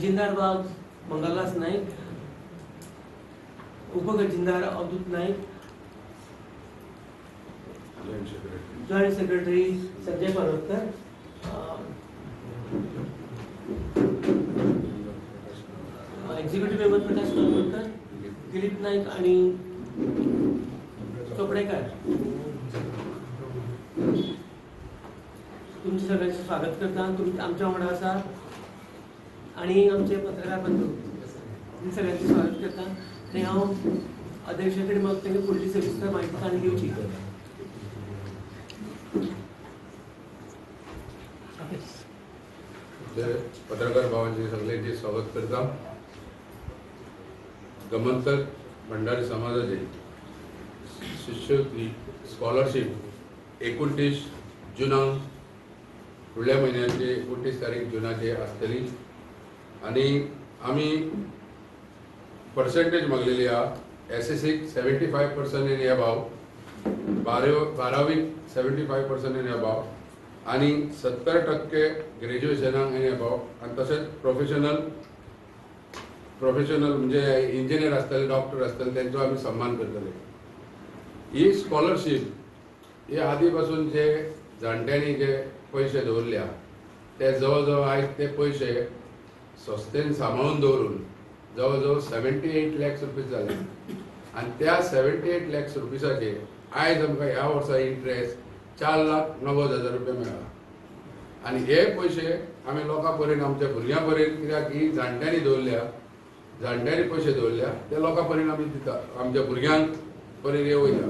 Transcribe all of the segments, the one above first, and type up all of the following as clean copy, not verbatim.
खजिनदार बाब मंगलदास नाईक, उपखजिनदार Avdhoot Naik, joint secretary Sanjay Parvatkar, executive member Prakash Parvatkar, Dilip Naik आणि चोपडेकर, तुमचे सगळ्यांचे स्वागत करता. तुम्ही आमच्या वांगडा आसा आणि आमचे पत्रकार बंधू सगळ्यांचे स्वागत करता. आणि हांव अध्यक्षाकडे मग तांकां फुडली सविस्तर माहिती ताणी दिवची. पत्रकार भावांचे सगळ्यांचे स्वागत करता. गमंतक भंडारी समाजाचे शिष्यवृत्ती स्कॉलरशिप 29 जुनाक फुडल्या म्हयन्याचे 29 तारीख जुनाचे आसतली आणि आमी पर्सेंटेज मागलेली आहा. SSC 75% इन अबाव, 12वीक 75% इन अबाव आणि 70% ग्रॅज्युएशनाक इन अबाव आणि तसेच प्रोफेशनल म्हणजे इंजिनियर आसतले, डॉक्टर आसतले त्यांचो आमी सन्मान करतले. ही स्कॉलरशिप ही आदी पासून जे जाणट्यांनी जे पैसे दवरल्या ते जवळ जवळ आयज ते पैसे सस्तेन सांबाळून दवरून जवळ जवळ 78 लाख रुपीज जाले आणि त्या 78 लाख रुपीजाचे आयज आमकां ह्या वर्सा इंट्रेस्ट 4,90,000 रुपया मेळ्ळा. आणि हे पैसे आमी लोकां पर्यंत आमच्या भुरग्यां पर्यंत, कित्याक ही जाणट्यांनी दवरल्या, जाणट्यांनी पैसे दवरल्या ते लोकां पर्यंत आमी दिता, आमच्या भुरग्यांक पर्यंत हे वयता.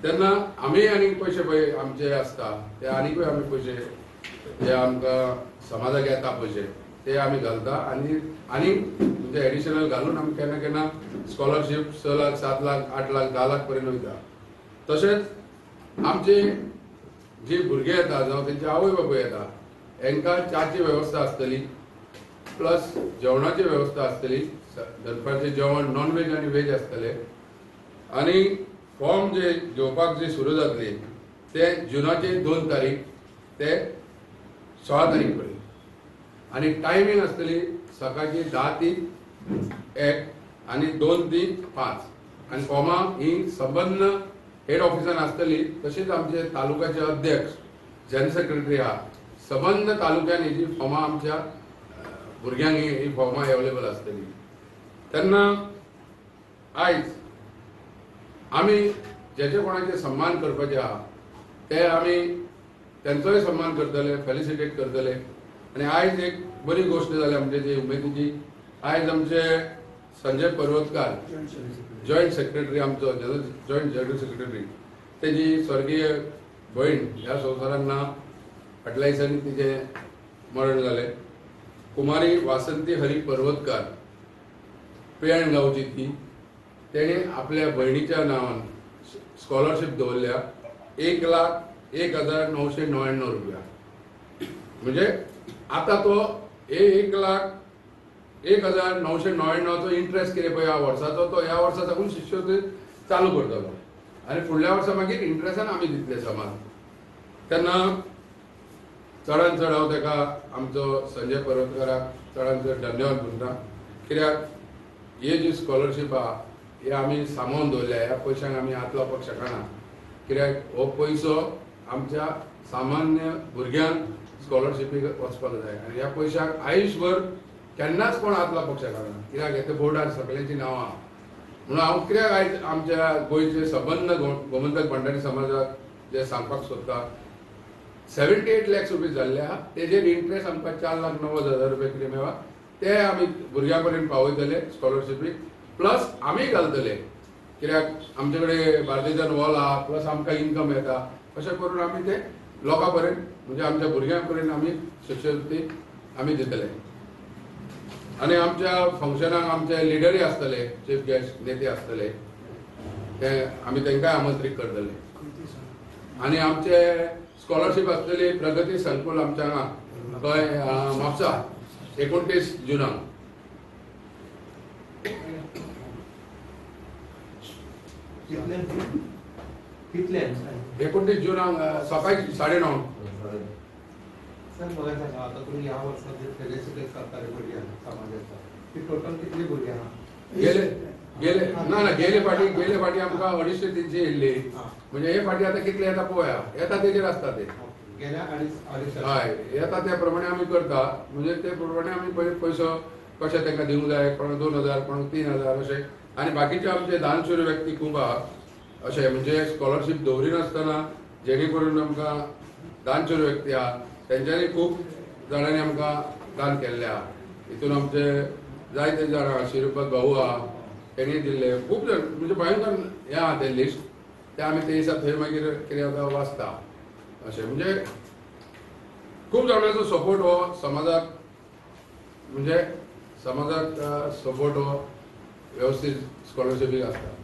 तेन्ना आमी आनीक पैसे पळय आमचे आसता ते आनीकूय आमी पैसे जे आमकां समाजाक येता पैसे ते आमी घालता आणि म्हणजे एडिशनल घालून आमी केन्ना केन्ना स्कॉलरशिप 6 लाख 7 लाख 8 लाख 10 लाख पर्यंत वयता. तशेंच आमचे जे भुरगे येता जावं तेंचे आवय बापूय येता हांकां च्याची वेवस्था आसतली, प्लस जेवणाची वेवस्था आसतली, दनपारचें जेवण नॉन व्हेज आनी व्हेज आसतले आणि फॉर्म जे घेवपाक जे सुरू जातले ते जुनाचे 2 तारीख ते 16 तारीख पर्यंत आणि टायमींग आसतली सकाळची 10 ते 1 आणि 2 ते 5 आणि फॉर्मां ही संबंध हेड ऑफिसान आसतली. तशीच आमचे तालुक्याचे अध्यक्ष जनरल सेक्रेटरी आहा संबंध तालुक्यान ही फॉर्मां आमच्या भुरग्यांक ही फॉर्मां अवेलेबल आसतली. तेन्ना आयज आमी जेचे कोणाचे सन्मान करपाचे आहा ते आमी तेंचोय सन्मान करतले, फेलिसिटेट करतले. आणि आयज एक बरी गोष्ट जाल्या म्हणजे जी उमेदीची, आयज आमचे संजय पर्वतकार जॉइंट सेक्रेटरी आमचो जॉइंट जनरल सेक्रेटरी तेजी स्वर्गीय भयण ह्या संवसाराक ना, फाटल्या दिसांनी तिचे मरण जाले. कुमारी वासंती हरी पर्वतकार पेण गांवची ती, तेणे आपल्या भयणीच्या नांवान स्कॉलरशिप दवरल्या 1,01,999 रुपया. म्हणजे आता तो 1,01,999 इंट्रेस्ट कितें पळय ह्या वर्साचो तो ह्या वर्सा साकून शिश्यवृत्ती चालू करतलो आणि फुडल्या वर्सा मागीर इंट्रेस्टान आमी दितले समाज. तेन्ना चडांत चड हांव ताका आमचो संजय पर्वतकाराक चडांत चड धन्यवाद म्हणटा. कित्याक ही जी स्कॉलरशीप आहा ही आमी सांबाळून दवरल्या, ह्या पयशांक आमी हात लावपाक शकना. कित्याक हो पयसो आमच्या सामान्य भुरग्यांक स्कॉलरशिपीक वचपाक जाय आणि ह्या पयशांक आयुश्यभर केन्नाच कोण हात लावपाक शकना. कित्याक हे बोर्डार सगळ्यांची नांवां म्हणून हांव कित्याक आयज आमच्या गोंयचे संबंध गोमंतक भंडारी समाजाक जे सांगपाक सोदता 78 लाख रुपीज जाल्ले आहा, तेजेर इंट्रेस्ट आमकां 4,90,000 रुपया कितें मेळ्ळा ते आमी भुरग्यां पर्यंत पावयतले स्कॉलरशिपीक, प्लस आमी घालतले. कित्याक आमचे कडेन भारतीय वॉल आहा, प्लस आमकां इन्कम येता, अशें करून आमी ते लोकां पर्यंत म्हणजे आमच्या भुरग्यां पर्यंत आमी शिश्यवृत्ती आमी दितले. आणि आमच्या फंक्शनाक आमचे लिडरूय आसतले, चीफ गेस्ट नेते आसतले, ते आमी तांकांय आमंत्रीत करतले. आणि आमचे स्कॉलरशिप आसतली प्रगती संकुल आमच्या हांगा गोंय म्हापसा 29 जुनाक. कितले 29 जुनाक सकाळी 9:30. सर मला सांगा आता तुम्ही या वर्षात जे फेलिसिटेट करताय भुरगी समाजाचा ती टोटल कितली भुरगी आहा गेले गेले फाटी आमकां 250-300 येयल्ली म्हणजे हे फाटी आता कितले येता पळोवया येता तेजेर आसता ते गेल्या अडीच हय येता त्या प्रमाणे आमी करता म्हणजे ते प्रमाणे आमी पयसो कशे तांकां दिवंक जाय कोणाक 2000 कोणाक 3000 अशें आनी बाकीचे आमचे दानशूर व्यक्ती खूब आहा अशें म्हणजे स्कॉलरशीप दवरिनासतना जेणे करून आमकां दानशूर व्यक्ती आहा तेंच्यांनी खूब जाणांनी आमकां दान केल्लें आहा हितून आमचे जायते जाणां श्रीपाद भाऊ आहा तेणी दिल्ले खूब जाण म्हणजे भयंकर हें आहा तें लिस्ट तें आमी ते दिसा थंय मागीर कितें जाता वाचता अशें म्हणजे खूब जाणांचो सपोर्ट हो समाजाक म्हणजे समाजाक सपोर्ट हो वेवस्थीत स्कॉलरशिपीक आसता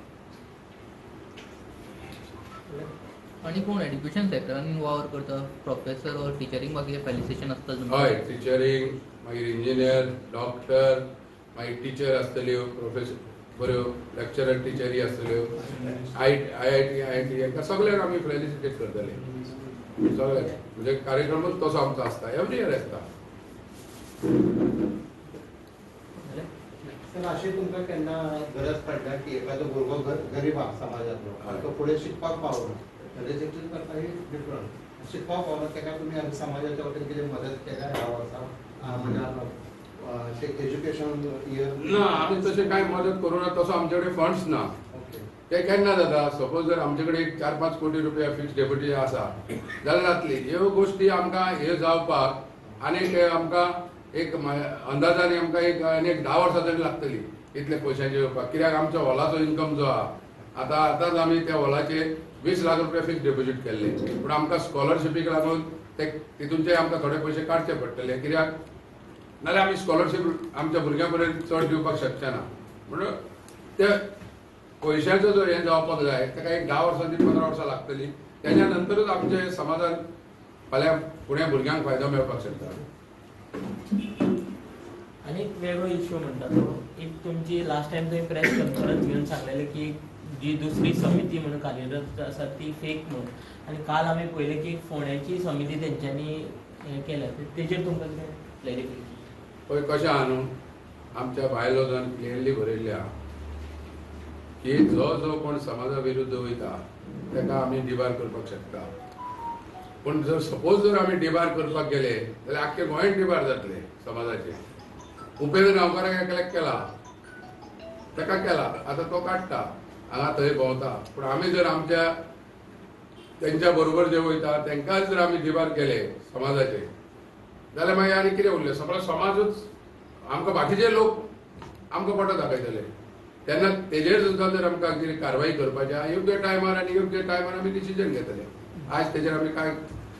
आणि कोण एड्युकेशन सेक्टरान वावर करता प्रोफेसर और टिचरींग मागीर फेलिसिटेशन आसता हय टिचरींग मागीर इंजिनियर डॉक्टर मागीर टीचर आसतल्यो प्रोफेसर बऱ्यो लेक्चरर टिचरी आसतल्यो IIT हांकां सगळ्यांक आमी फेलिसिटेट करतले सगळ्यांक म्हणजे कार्यक्रमूच तसो आमचो आसता एवरी इयर आसता सर अशी तुमकां केन्ना गरज पडल्या की एखादो भुरगो गरीब आहा समाजांतलो तो फुडें शिकपाक पावना फेलिसिटेट करता ही डिफरंट शिकपाक पावना ताका तुमी आमी समाजाच्या वतीन कितें मदत केल्या ह्या वर्सा म्हणजे एज्युकेशन इयर ना आमी तशें कांय मदत करूना तसो आमचे कडेन फंड्स ना ओके ते केन्ना जाता सपोज जर आमचे कडेन 4-5 कोटी रुपया फिक्स डेप्युटी आसा जाल्यार जातली ह्यो गोश्टी आमकां हे जावपाक आनीक आमकां एक अंदाजान आमकां एक आनी 10 वर्सां तरी लागतली इतले पयशांचे येवपाक कित्याक आमच्या हॉलाचो इन्कम जो आहा आतांच आमी त्या हॉलाचे 20 लाख रुपया फिक्स डेपोजीट केल्ले पूण आमकां स्कॉलरशिपीक लागून ते तितूनचे आमकां थोडे पयशे काडचे पडटले कित्याक नाल्यार आमी स्कॉलरशीप आमच्या भुरग्यां पर्यंत चड दिवपाक शकचे ना म्हणून ते पयशांचो जो हें जावपाक जाय ताका एक 10 वर्सां ती 15 वर्सां लागतली तेच्या नंतरूच आमचे समाजान फाल्यां फुडें भुरग्यांक फायदो मेळपाक शकता आणि एक वेगळो इश्यू म्हणटा तो एक तुमची लास्ट टाइम तुम्ही प्रेस कॉन्फरन्स घेऊन सांगलेले की जी दुसरी समिती म्हणून कार्यरत आसा ती फेक म्हणून आणि काल आम्ही पळयलें की फोंड्याची समिती तेंच्यांनी हे केल्या तेजेर तुमकां कितें क्लॅरिफिकेशन पळय कशें आहा न्हू आमच्या बायलॉजान क्लियरली बरयल्लें आहा की जो कोण समाजा विरुद्ध वयता ताका आमी डिबार करपाक शकता पण जर सपोज जर आमी डिबार करपाक गेले जाल्यार आख्खे गोंयांत डिबार जातले समाजाचे उपेंद्र गांवकाराक एकल्याक केला ताका केला आतां तो काडटा हांगा थंय भोंवता पूण आमी जर आमच्या तेंच्या बरोबर जे वयता तांकांच जर आमी डिबार केले समाजाचे जाल्यार मागीर आनी कितें उरलें सगळो समाजूच आमकां बाकीचे लोक आमकां पटो दाखयतले तेन्ना तेजेर सुद्दां जर आमकां कितें कारवाई करपाची आहा योग्य टायमार आनी योग्य टायमार आमी डिसिजन घेतले आज तेजेर आमी काय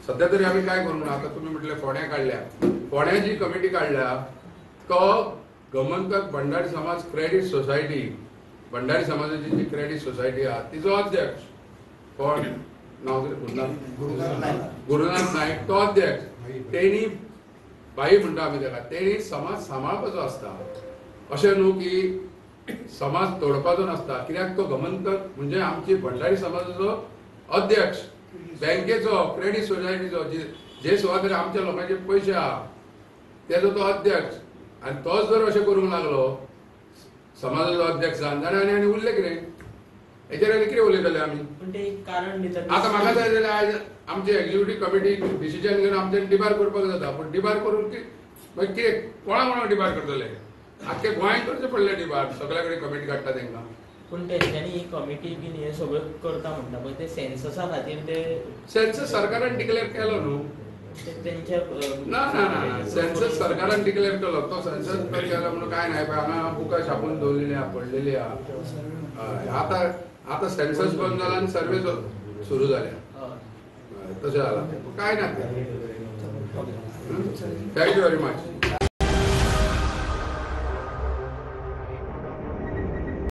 सध्या तरी आमी काय करूंक ना आतां तुमी म्हटलें फोंड्या काडल्या फोंड्या जी कमिटी काडल्या तो गोमंतक भंडारी समाज क्रेडीट सोसायटी भंडारी समाजाची जी क्रेडीट सोसायटी आहा तिचो अध्यक्ष कोण नांव गुरुनाथ नायक तो अध्यक्ष तेणी बाई म्हणटा आमी ताका तेणी समाज सांबाळपाचो आसता अशें न्हू की समाज तोडपाचो नासता कित्याक तो गोमंतक म्हणजे आमची भंडारी समाजाचो अध्यक्ष बँकेचो क्रेडीट सोसायटीचो जे सुवातेर आमच्या लोकांचे पयशे आहा तेजो तो अध्यक्ष आनी तोच जर अशें करूंक लागलो समाजाचो अध्यक्ष जावन जाल्यार आनी उरलें कितें हेचेर आनी कितें उलयतले आमी पण ते एक कारण दितात आतां म्हाका जाय जाल्यार आयज आमचे एक्झिक्युटीव कमिटी डिसिजन घेवन आमच्यान डिबार करपाक जाता पूण डिबार करून मागीर कितें कोणाक डिबार करतले आख्खे गोंयांत करचें पडलें डिबार सगळ्या कडेन कमिटी काडटा तांकां पण तेंच्यांनी ही कमिटी बीन हे सगळं करता म्हणटा पळय ते सेन्ससा खातीर ते सेन्सस सरकारान डिक्लेअर केलो न्हू तेंच्या ना ना ना सेन्सस सरकारान डिक्लेअर केलो तो सेन्सस केलो म्हणून काय नाही पळय हांगा बुकां छापून दवरलेली आहा पडलेली आहा आतां सेन्सस बंद जाला आनी सर्वे सुरू जाल्या तशें जालां काय ना थँक्यू व्हेरी मच